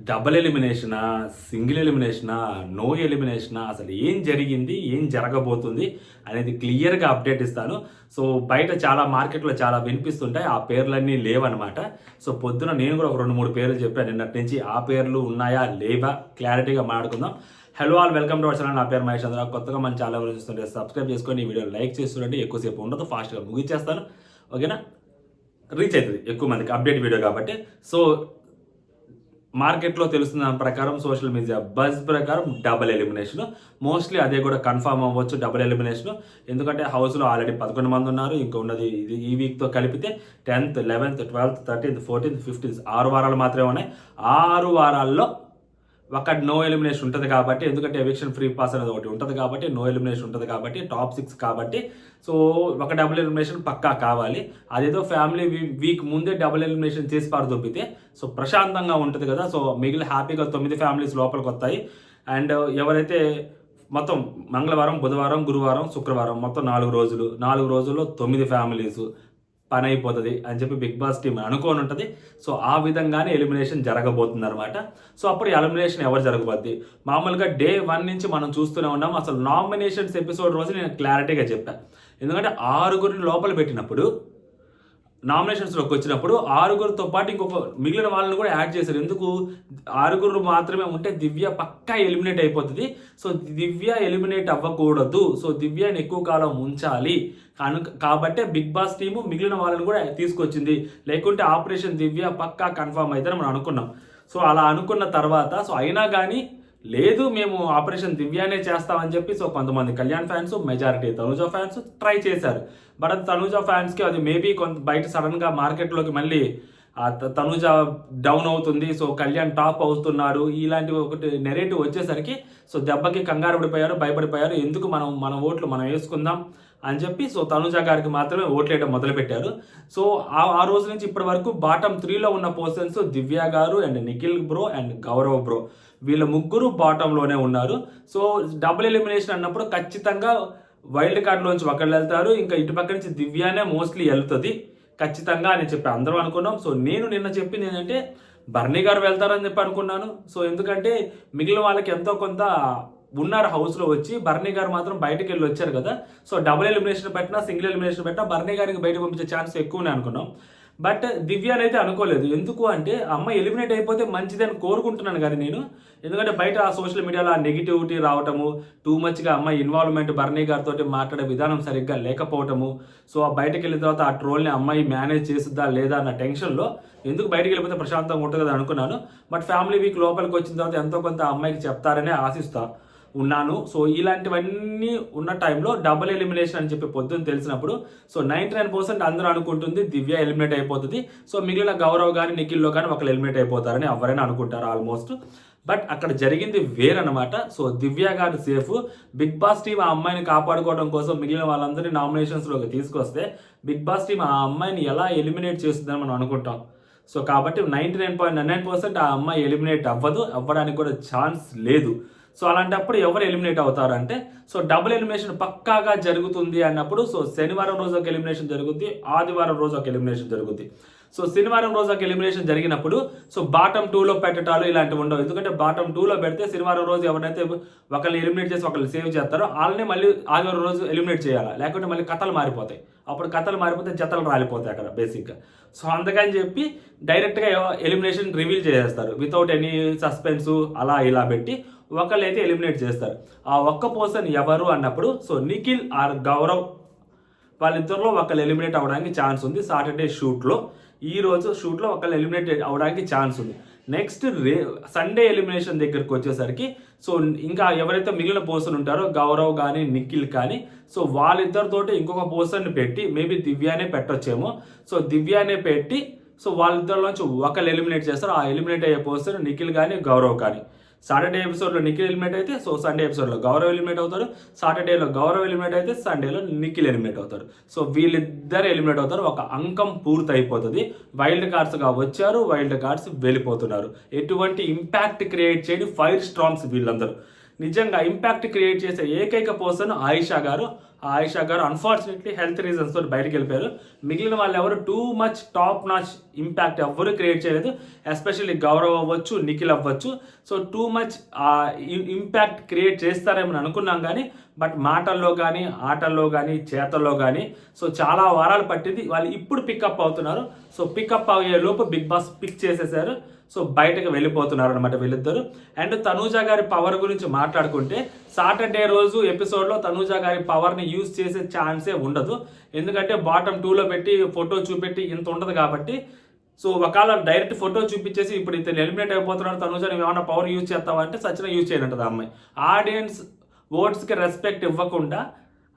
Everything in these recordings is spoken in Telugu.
డబుల్ ఎలిమినేషనా, సింగిల్ ఎలిమినేషనా, నో ఎలిమినేషనా, అసలు ఏం జరిగింది, ఏం జరగబోతుంది అనేది క్లియర్గా అప్డేట్ ఇస్తాను. సో బయట చాలా మార్కెట్లో చాలా వినిపిస్తుంటాయి, ఆ పేర్లన్నీ లేవన్నమాట. సో పొద్దున నేను కూడా ఒక 2-3 పేర్లు చెప్పాను నిన్నటి నుంచి. ఆ పేర్లు ఉన్నాయా లేవా క్లారిటీగా మాట్లాడుకుందాం. Hello all, welcome to our channel. నా పేరు మహేష్ చంద్ర. కొత్తగా మన ఛానల్ చూస్తుంటే సబ్స్క్రైబ్ చేసుకొని ఈ వీడియో లైక్ చేస్తుంటే ఎక్కువసేపు ఉండదు, ఫాస్ట్గా ముగించేస్తాను. ఓకేనా, రీచ్ అవుతుంది ఎక్కువ మందికి అప్డేట్ వీడియో కాబట్టి. సో మార్కెట్లో తెలుస్తున్న దాని ప్రకారం, సోషల్ మీడియా బజ్ ప్రకారం డబుల్ ఎలిమినేషన్ మోస్ట్లీ అదే కూడా కన్ఫర్మ్ అవ్వచ్చు. డబుల్ ఎలిమినేషన్ ఎందుకంటే హౌస్లో ఆల్రెడీ 11 మంది ఉన్నారు. ఇంకా ఉన్నది ఇది ఈ వీక్తో కలిపితే 10th, 11th, 12th, 13th, 14th, 15th 6 వారాలు మాత్రమే ఉన్నాయి. 6 వారాల్లో ఒక నో ఎలిమినేషన్ ఉంటుంది కాబట్టి, ఎందుకంటే ఎవిక్షన్ ఫ్రీ పాస్ అనేది ఒకటి ఉంటుంది కాబట్టి, నో ఎలిమినేషన్ ఉంటుంది కాబట్టి, టాప్ 6 కాబట్టి, సో ఒక డబుల్ ఎలిమినేషన్ పక్కా కావాలి. అదేదో ఫ్యామిలీ వీక్ ముందే డబుల్ ఎలిమినేషన్ చేసి పారదొబ్బితే సో ప్రశాంతంగా ఉంటుంది కదా. సో మిగిలిన హ్యాపీగా 9 ఫ్యామిలీస్ లోపలికి వస్తాయి. అండ్ ఎవరైతే మొత్తం మంగళవారం, బుధవారం, గురువారం, శుక్రవారం మొత్తం 4 రోజుల్లో 9 ఫ్యామిలీస్ పని అయిపోతుంది అని చెప్పి బిగ్ బాస్ టీం అనుకోని ఉంటుంది. సో ఆ విధంగానే ఎలిమినేషన్ జరగబోతుంది అనమాట. సో అప్పుడు ఎలిమినేషన్ ఎవరు జరగబోద్ది? మామూలుగా డే 1 నుంచి మనం చూస్తూనే ఉన్నాం. అసలు నామినేషన్స్ ఎపిసోడ్ రోజు నేను క్లారిటీగా చెప్పాను. ఎందుకంటే 6 లోపల పెట్టినప్పుడు, నామినేషన్స్లోకి వచ్చినప్పుడు 6 పాటు ఇంకొక మిగిలిన వాళ్ళని కూడా యాడ్ చేశారు. ఎందుకు? 6 మాత్రమే ఉంటే దివ్య పక్కా ఎలిమినేట్ అయిపోతుంది. సో దివ్య ఎలిమినేట్ అవ్వకూడదు. సో దివ్యని ఎక్కువ కాలం ఉంచాలి కాబట్టే బిగ్ బాస్ టీము మిగిలిన వాళ్ళని కూడా తీసుకొచ్చింది. లేకుంటే ఆపరేషన్ దివ్య పక్కా కన్ఫర్మ్ అవుతుందని మనం అనుకున్నాం. సో అలా అనుకున్న తర్వాత సో అయినా కానీ లేదు, మేము ఆపరేషన్ దివ్యానే చేస్తామని చెప్పి సో కొంతమంది Kalyan fans, majority Tanuja fans try చేశారు. బట్ అది తనుజ ఫ్యాన్స్కి అది మేబీ కొంత బయట సడన్గా మార్కెట్లోకి మళ్ళీ తనుజ డౌన్ అవుతుంది, సో కళ్యాణ్ టాప్ అవుతున్నాడు, ఇలాంటి ఒకటి నెరేటివ్ వచ్చేసరికి సో దెబ్బకి కంగారు పడిపోయారు, భయపడిపోయారు. ఎందుకు మన ఓట్లు మనం వేసుకుందాం అని చెప్పి సో తనుజ గారికి మాత్రమే ఓట్లు వేయడం మొదలుపెట్టారు. సో ఆ రోజు నుంచి ఇప్పటి వరకు బాటమ్ 3లో ఉన్న పర్సన్స్ దివ్య గారు and Nikhil bro and Gaurav bro, వీళ్ళ ముగ్గురు బాటంలోనే ఉన్నారు. సో డబుల్ ఎలిమినేషన్ అన్నప్పుడు ఖచ్చితంగా వైల్డ్ కార్డ్లోంచి ఒకళ్ళు వెళ్తారు, ఇంకా ఇటు పక్క నుంచి దివ్యానే మోస్ట్లీ వెళ్తుంది ఖచ్చితంగా అని చెప్పి అందరం అనుకున్నాం. సో నేను నిన్న చెప్పింది ఏంటంటే బర్నీ గారు వెళ్తారని చెప్పి అనుకున్నాను. సో ఎందుకంటే మిగిలిన వాళ్ళకి ఎంతో కొంత ఉన్నారు హౌస్లో వచ్చి, బర్నీ గారు మాత్రం బయటకు వెళ్ళి వచ్చారు కదా. సో డబుల్ ఎలిమినేషన్ పెట్టినా, సింగిల్ ఎలిమినేషన్ పెట్టినా బర్నీ గారికి బయట పంపించే ఛాన్స్ ఎక్కువనే అనుకున్నాం. బట్ దివ్యానైతే అనుకోలేదు. ఎందుకు అంటే అమ్మాయి ఎలిమినేట్ అయిపోతే మంచిదని కోరుకుంటున్నాను కానీ నేను, ఎందుకంటే బయట ఆ సోషల్ మీడియాలో ఆ నెగిటివిటీ రావటము, టూ మచ్గా అమ్మాయి ఇన్వాల్వ్మెంట్, బర్నీ గారితో మాట్లాడే విధానం సరిగ్గా లేకపోవటము, సో ఆ బయటకు వెళ్ళిన తర్వాత ఆ ట్రోల్ని అమ్మాయి మేనేజ్ చేస్తుందా లేదా అన్న టెన్షన్లో ఎందుకు బయటకు వెళ్ళిపోతే ప్రశాంతంగా ఉంటుంది కదా అనుకున్నాను. బట్ ఫ్యామిలీ వీక్ లోపలికి వచ్చిన తర్వాత ఎంతో కొంత అమ్మాయికి చెప్తారనే ఆశిస్తా ఉన్నాను. సో ఇలాంటివన్నీ ఉన్న టైంలో డబుల్ ఎలిమినేషన్ అని చెప్పి పొద్దున్న తెలిసినప్పుడు సో 99% అందరూ అనుకుంటుంది దివ్య ఎలిమినేట్ అయిపోతుంది. సో మిగిలిన గౌరవ్ కానీ నిఖిల్లో కానీ ఒకళ్ళు ఎలిమినేట్ అయిపోతారని ఎవరైనా అనుకుంటారు ఆల్మోస్ట్. బట్ అక్కడ జరిగింది వేరనమాట. సో దివ్య గారు సేఫ్. బిగ్ బాస్ టీం ఆ అమ్మాయిని కాపాడుకోవడం కోసం మిగిలిన వాళ్ళందరినీ నామినేషన్స్లోకి తీసుకొస్తే బిగ్ బాస్ టీం ఆ అమ్మాయిని ఎలా ఎలిమినేట్ చేస్తుందని మనం అనుకుంటాం. సో కాబట్టి 99.99% ఆ అమ్మాయి ఎలిమినేట్ అవ్వడానికి కూడా ఛాన్స్ లేదు. సో అలాంటప్పుడు ఎవరు ఎలిమినేట్ అవుతారంటే సో డబుల్ ఎలిమినేషన్ పక్కాగా జరుగుతుంది అన్నప్పుడు సో శనివారం రోజు ఒక ఎలిమినేషన్ జరుగుద్ది, ఆదివారం రోజు ఒక ఎలిమినేషన్ జరుగుద్ది. సో శనివారం రోజు ఒక ఎలిమినేషన్ జరిగినప్పుడు సో బాటమ్ 2లో పెట్టడాలు ఇలాంటివి ఉండవు. ఎందుకంటే బాటమ్ 2లో పెడితే శనివారం రోజు ఎవరైతే ఒకరిని ఎలిమినేట్ చేసి ఒకరిని సేవ్ చేస్తారో వాళ్ళని మళ్ళీ ఆదివారం రోజు ఎలిమినేట్ చేయాలి, లేకుంటే మళ్ళీ కథలు మారిపోతాయి. అప్పుడు కథలు మారిపోతే జతలు రాలిపోతాయి అక్కడ బేసిక్గా. సో అందుకని చెప్పి డైరెక్ట్గా ఎలిమినేషన్ రివీల్ చేసేస్తారు వితౌట్ ఎనీ సస్పెన్స్, అలా ఇలా పెట్టి ఒకళ్ళు అయితే ఎలిమినేట్ చేస్తారు. ఆ ఒక్క పర్సన్ ఎవరు అన్నప్పుడు సో నిఖిల్ ఆర్ గౌరవ్ వాళ్ళిద్దరిలో ఒకళ్ళు ఎలిమినేట్ అవ్వడానికి ఛాన్స్ ఉంది. సాటర్డే షూట్లో, ఈ రోజు షూట్లో ఒకళ్ళు ఎలిమినేట్ అవ్వడానికి ఛాన్స్ ఉంది. నెక్స్ట్ సండే ఎలిమినేషన్ దగ్గరికి వచ్చేసరికి సో ఇంకా ఎవరైతే మిగిలిన పర్సన్ ఉంటారో గౌరవ్ కానీ నిఖిల్ కానీ సో వాళ్ళిద్దరితోటి ఇంకొక పర్సన్ని పెట్టి మేబీ దివ్యానే పెట్టొచ్చేమో. సో దివ్యానే పెట్టి సో వాళ్ళిద్దరిలోంచి ఒకళ్ళు ఎలిమినేట్ చేస్తారు. ఆ ఎలిమినేట్ అయ్యే పర్సన్ నిఖిల్ కానీ గౌరవ్ కానీ. సాటర్డే ఎపిసోడ్లో నిఖిల్ ఎలిమినేట్ అయితే సో సండే ఎపిసోడ్లో గౌరవ్ ఎలిమినేట్ అవుతారు. సాటర్డేలో గౌరవ్ ఎలిమినేట్ అయితే సండేలో నిఖిల్ ఎలిమినేట్ అవుతారు. సో వీళ్ళిద్దరు ఎలిమినేట్ అవుతారు. ఒక అంకం పూర్తి అయిపోతుంది. వైల్డ్ కార్డ్స్గా వచ్చారు, వైల్డ్ కార్డ్స్ వెళ్ళిపోతున్నారు. ఎటువంటి ఇంపాక్ట్ క్రియేట్ చేయని ఫైర్ స్ట్రాంగ్స్ వీళ్ళందరూ. నిజంగా ఇంపాక్ట్ క్రియేట్ చేసే ఏకైక పర్సన్ ఆయిషా గారు. ఆయిషా గారు అన్ఫార్చునేట్లీ హెల్త్ రీజన్స్ తోటి బయటకు వెళ్ళిపోయారు. మిగిలిన వాళ్ళు ఎవరు too much top notch impact ఎవరు క్రియేట్ చేయలేదు. ఎస్పెషల్లీ గౌరవ్ అవ్వచ్చు, నిఖిల్ అవ్వచ్చు. So too much impact create చేస్తారేమని అనుకున్నాం కానీ బట్ మాటల్లో కానీ ఆటల్లో కానీ చేతల్లో కానీ సో చాలా వారాలు పట్టింది. వాళ్ళు ఇప్పుడు పికప్ అవుతున్నారు. సో పికప్ అయ్యే లోపు బిగ్ బాస్ పిక్ చేసేసారు. సో బయటకు వెళ్ళిపోతున్నారు అనమాట వీళ్ళిద్దరు. అండ్ తనూజ గారి పవర్ గురించి మాట్లాడుకుంటే సాటర్డే రోజు ఎపిసోడ్లో తనూజ గారి పవర్ని యూజ్ చేసే ఛాన్సే ఉండదు. ఎందుకంటే బాటమ్ 2లో పెట్టి ఫోటో చూపెట్టి ఇంత ఉండదు కాబట్టి. సో ఒకవేళ డైరెక్ట్ ఫోటో చూపించేసి ఇప్పుడు ఇతను ఎలిమినేట్ అయిపోతున్నాడు తనూజ నువ్వు ఏమైనా పవర్ యూజ్ చేస్తావా అంటే సచిన యూజ్ చేయనంటది ఆ అమ్మాయి. ఆడియన్స్ ఓట్స్కి రెస్పెక్ట్ ఇవ్వకుండా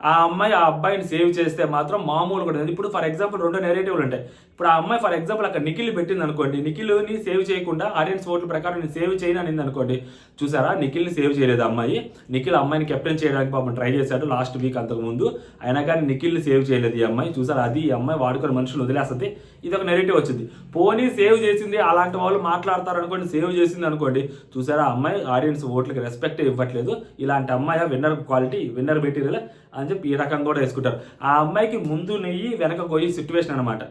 ఆ అమ్మాయి ఆ అబ్బాయిని సేవ్ చేస్తే మాత్రం మామూలు కూడా. ఇప్పుడు ఫర్ ఎగ్జాంపుల్ 2 నెరేటివ్లు ఉంటాయి. ఇప్పుడు ఆ అమ్మాయి ఫర్ ఎగ్జాంపుల్ అక్కడ నిఖిల్ పెట్టింది అనుకోండి, నిఖిల్ని సేవ్ చేయకుండా ఆడియన్స్ ఓట్ల ప్రకారం నేను సేవ్ చేయను అనింది అనుకోండి, చూసారా నిఖిల్ని సేవ్ చేయలేదు అమ్మాయి. నిఖిల్ అమ్మాయిని కెప్టెన్ చేయడానికి పాపం ట్రై చేశాడు లాస్ట్ వీక్ అంతకుముందు, అయినా కానీ నిఖిల్ని సేవ్ చేయలేదు ఈ అమ్మాయి. చూసారా, అది ఈ అమ్మాయి వాడుకొని మనుషులు వదిలేస్తుంది. ఇది ఒక నెరేటివ్ వచ్చింది. పోనీ సేవ్ చేసింది అలాంటి వాళ్ళు మాట్లాడతారు అనుకోండి, సేవ్ చేసింది అనుకోండి, చూసారా అమ్మాయి ఆడియన్స్ ఓట్లకి రెస్పెక్ట్ ఇవ్వట్లేదు, ఇలాంటి అమ్మాయి విన్నర్ క్వాలిటీ విన్నర్ మెటీరియల్ అని చెప్పి ఈ రకంగా కూడా వేసుకుంటారు. ఆ అమ్మాయికి ముందు నెయ్యి వెనక గొయ్యి సిచ్యువేషన్ అనమాట.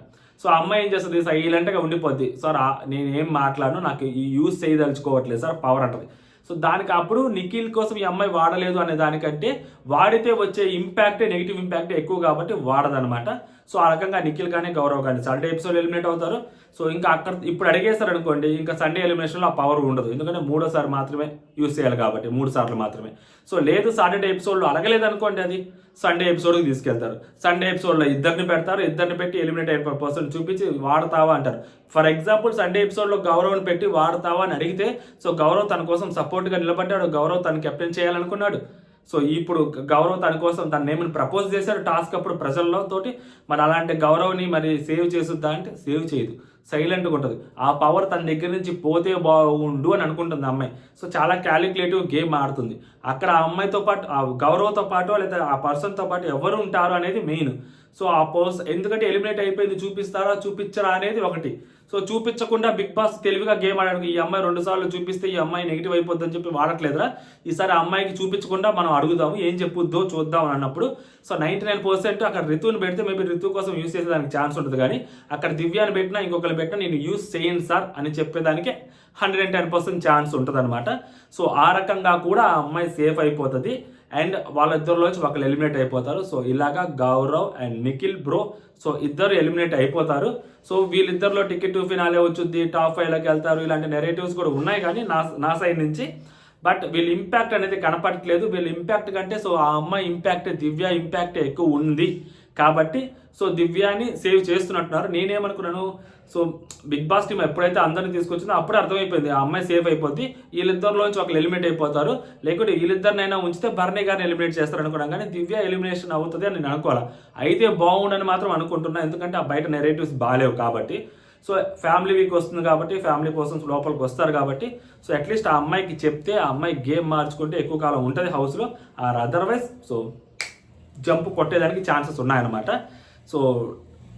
సో ఆ అమ్మాయి ఏం చేస్తుంది, సైలెంట్గా ఉండిపోద్ది. సార్ నేను ఏం మాట్లాడను, నాకు ఈ యూజ్ చేయదలుచుకోవట్లేదు సార్ పవర్ అంటది. సో దానికి అప్పుడు నిఖిల్ కోసం ఈ అమ్మాయి వాడలేదు అనే దానికంటే వాడితే వచ్చే ఇంపాక్టే నెగిటివ్ ఇంపాక్టే ఎక్కువ కాబట్టి వాడదనమాట. సో ఆ రకంగా నిఖిల్ కానీ గౌరవ్ కానీ సండే ఎపిసోడ్ ఎలిమినేట్ అవుతారు. సో ఇంకా అక్కడ ఇప్పుడు అడిగేస్తారు అనుకోండి, ఇంకా సండే ఎలిమినేషన్లో ఆ పవర్ ఉండదు. ఎందుకంటే 3వ సారి మాత్రమే యూజ్ చేయాలి కాబట్టి 3 సార్లు మాత్రమే. సో లేదు సాటర్డే ఎపిసోడ్లో అడగలేదు అనుకోండి, అది సండే ఎపిసోడ్కి తీసుకెళ్తారు. సండే ఎపిసోడ్లో ఇద్దరిని పెడతారు, ఇద్దరిని పెట్టి ఎలిమినేట్ అయిన పర్సన్ చూపించి వాడతావా అంటారు. ఫర్ ఎగ్జాంపుల్ సండే ఎపిసోడ్లో గౌరవ్ని పెట్టి వాడతావా అని అడిగితే సో గౌరవ్ తన కోసం సపోర్ట్గా నిలబడ్డాడు, గౌరవ్ తను కెప్టెన్ చేయాలనుకున్నాడు. సో ఇప్పుడు గౌరవ్ తన కోసం తన నేమ్ని ప్రపోజ్ చేశాడు టాస్క్ అప్పుడు ప్రజల్లో తోటి. మరి అలాంటి గౌరవ్ని మరి సేవ్ చేసుద్దా అంటే సేవ్ చేయదు, సైలెంట్గా ఉంటుంది. ఆ పవర్ తన దగ్గర నుంచి పోతే బాగుండు అని అనుకుంటుంది అమ్మాయి. సో చాలా క్యాలిక్యులేటివ్ గేమ్ ఆడుతుంది అక్కడ. ఆ అమ్మాయితో పాటు ఆ గౌరవ్తో పాటు లేదా ఆ పర్సన్తో పాటు ఎవరు ఉంటారు అనేది మెయిన్. సో ఆ ఎందుకంటే ఎలిమినేట్ అయిపోయింది చూపిస్తారా చూపించరా అనేది ఒకటి. సో చూపించకుండా బిగ్ బాస్ తెలివిగా గేమ్ ఆడడానికి ఈ అమ్మాయి 2 సార్లు చూపిస్తే ఈ అమ్మాయి నెగిటివ్ అయిపోద్దని చెప్పి వాడట్లేదురా, ఈసారి ఆ అమ్మాయికి చూపించకుండా మనం అడుగుదాము ఏం చెప్పుద్దో చూద్దాం అన్నప్పుడు. సో 99% అక్కడ రితుని పెడితే మేబీ రితు కోసం యూస్ చేసేదానికి ఛాన్స్ ఉంటుంది. కానీ అక్కడ దివ్యాన్ని పెట్టినా ఇంకొకరు పెట్టినా నేను యూస్ చేయను సార్ అని చెప్పేదానికి 110% ఛాన్స్ ఉంటుంది అనమాట. సో ఆ రకంగా కూడా ఆ అమ్మాయి సేఫ్ అయిపోతుంది. అండ్ వాళ్ళిద్దరిలోంచి ఒకళ్ళు ఎలిమినేట్ అయిపోతారు. సో ఇలాగా Gaurav and Nikhil bro so ఇద్దరు ఎలిమినేట్ అయిపోతారు. సో వీళ్ళిద్దరిలో టికెట్ టు ఫినాలే వచ్చుద్ది, టాప్ 5లోకి వెళ్తారు, ఇలాంటి నెరేటివ్స్ కూడా ఉన్నాయి కానీ నా సైడ్ నుంచి. బట్ వీళ్ళ ఇంపాక్ట్ అనేది కనపడట్లేదు. వీళ్ళ ఇంపాక్ట్ కంటే సో ఆ అమ్మాయి ఇంపాక్ట్ దివ్య ఇంపాక్ట్ ఎక్కువ ఉంది కాబట్టి సో దివ్యాని సేవ్ చేస్తున్నట్టున్నారు. నేనేమనుకున్నాను, సో బిగ్ బాస్ టీమ్ ఎప్పుడైతే అందరిని తీసుకొచ్చిందో అప్పుడే అర్థమైపోయింది ఆ అమ్మాయి సేఫ్ అయిపోద్ది, వీళ్ళిద్దరిలోంచి ఒకరు ఎలిమినేట్ అయిపోతారు, లేకుంటే వీళ్ళిద్దరినైనా ఉంచితే భరణి గారిని ఎలిమినేట్ చేస్తారు అనుకున్నాం. కానీ దివ్య ఎలిమినేషన్ అవుతుంది అని నేను అనుకోవాలి. అయితే బాగుండని మాత్రం అనుకుంటున్నా, ఎందుకంటే ఆ బయట నెరేటివ్స్ బాగాలేవు కాబట్టి. సో ఫ్యామిలీ వీక్ వస్తుంది కాబట్టి ఫ్యామిలీ కోసం లోపలికి వస్తారు కాబట్టి సో అట్లీస్ట్ ఆ అమ్మాయికి చెప్తే ఆ అమ్మాయి గేమ్ మార్చుకుంటే ఎక్కువ కాలం ఉంటుంది హౌస్లో. ఆర్ అదర్వైజ్ సో జంప్ కొట్టేదానికి ఛాన్సెస్ ఉన్నాయన్నమాట. సో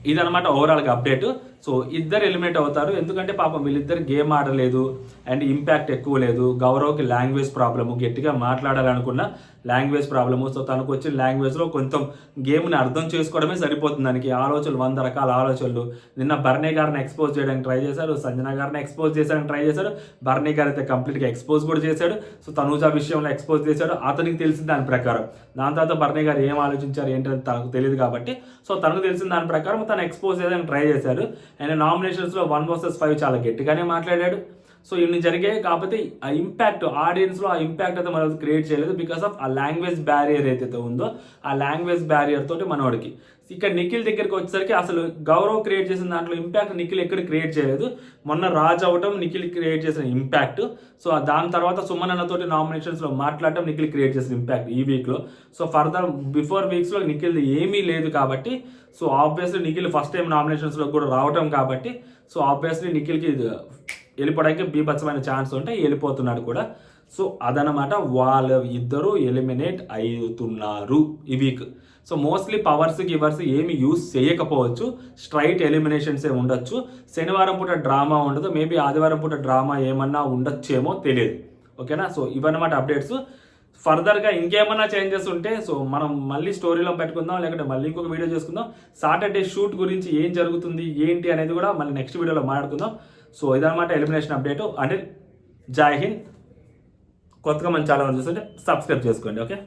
ఇదనమాట ఓవరాల్గా అప్డేట్. సో ఇద్దరు ఎలిమినేట్ అవుతారు, ఎందుకంటే పాపం వీళ్ళిద్దరు గేమ్ ఆడలేదు అండ్ ఇంపాక్ట్ ఎక్కువ లేదు. గౌరవ్కి లాంగ్వేజ్ ప్రాబ్లము, గట్టిగా మాట్లాడాలనుకున్న లాంగ్వేజ్ ప్రాబ్లము. సో తనకు వచ్చిన లాంగ్వేజ్లో కొంచెం గేమ్ని అర్థం చేసుకోవడమే సరిపోతుంది దానికి. ఆలోచనలు 100 రకాల ఆలోచనలు. నిన్న భరణి గారిని ఎక్స్పోజ్ చేయడానికి ట్రై చేశారు, సంజన గారిని ఎక్స్పోజ్ చేయడానికి ట్రై చేశాడు, భరణి గారు అయితే కంప్లీట్గా ఎక్స్పోజ్ కూడా చేశాడు. సో తనూజ విషయంలో ఎక్స్పోజ్ చేశాడు, అతనికి తెలిసిన దాని ప్రకారం. దాని తర్వాత భరణి గారు ఏం ఆలోచించారు ఏంటని తనకు తెలియదు కాబట్టి సో తనకు తెలిసిన దాని ప్రకారం తను ఎక్స్పోజ్ చేయడానికి ట్రై చేశాడు. అండ్ నామినేషన్స్లో 1 vs 5 చాలా గట్టిగానే మాట్లాడాడు. సో ఇన్ని జరిగాయి కాకపోతే ఆ ఇంపాక్ట్ ఆడియన్స్లో ఆ ఇంపాక్ట్ అయితే మనం క్రియేట్ చేయలేదు బికాస్ ఆఫ్ ఆ లాంగ్వేజ్ బ్యారియర్ ఏదైతే ఉందో ఆ లాంగ్వేజ్ బ్యారియర్ తోటి మనోడికి. ఇక్కడ నిఖిల్ దగ్గరికి వచ్చేసరికి అసలు గౌరవ్ క్రియేట్ చేసిన దాంట్లో ఇంపాక్ట్ నిఖిల్ ఎక్కడ క్రియేట్ చేయలేదు. మొన్న రాజ్ అవటం నిఖిల్ క్రియేట్ చేసిన ఇంపాక్ట్. సో దాని తర్వాత సుమన్ అన్నతోటి నామినేషన్స్లో మాట్లాడటం నిఖిల్ క్రియేట్ చేసిన ఇంపాక్ట్ ఈ వీక్లో. సో ఫర్దర్ బిఫోర్ వీక్స్లో నిఖిల్ ఏమీ లేదు కాబట్టి so obviously Nikhil first time నామినేషన్స్లో కూడా రావటం కాబట్టి సో ఆబ్వియస్లీ నిఖిల్కి వెళ్ళిపోవడానికి బీభత్సమైన ఛాన్స్ ఉంటే వెళ్ళిపోతున్నాడు కూడా. సో అదనమాట, వాళ్ళ ఇద్దరు ఎలిమినేట్ అవుతున్నారు ఈ week. So mostly powers givers ఏమి యూస్ చేయకపోవచ్చు, స్ట్రైట్ ఎలిమినేషన్సే ఉండొచ్చు. శనివారం పూట డ్రామా ఉండదు, మేబీ ఆదివారం పూట డ్రామా ఏమన్నా ఉండొచ్చేమో తెలియదు. ఓకేనా, సో ఇవన్నమాట అప్డేట్స్. ఫర్దర్గా ఇంకేమన్నా చేంజెస్ ఉంటే సో మనం మళ్ళీ స్టోరీలో పెట్టుకుందాం, లేకుంటే మళ్ళీ ఇంకొక వీడియో చేసుకుందాం. సాటర్డే షూట్ గురించి ఏం జరుగుతుంది ఏంటి అనేది కూడా మళ్ళీ నెక్స్ట్ వీడియోలో మాట్లాడుకుందాం. సో ఇదన్నమాట ఎలిమినేషన్ అప్డేట్. అంటే జై హింద్. కొత్తగా మన ఛానల్ చూస్తుంటే సబ్స్క్రైబ్ చేసుకోండి. ఓకే.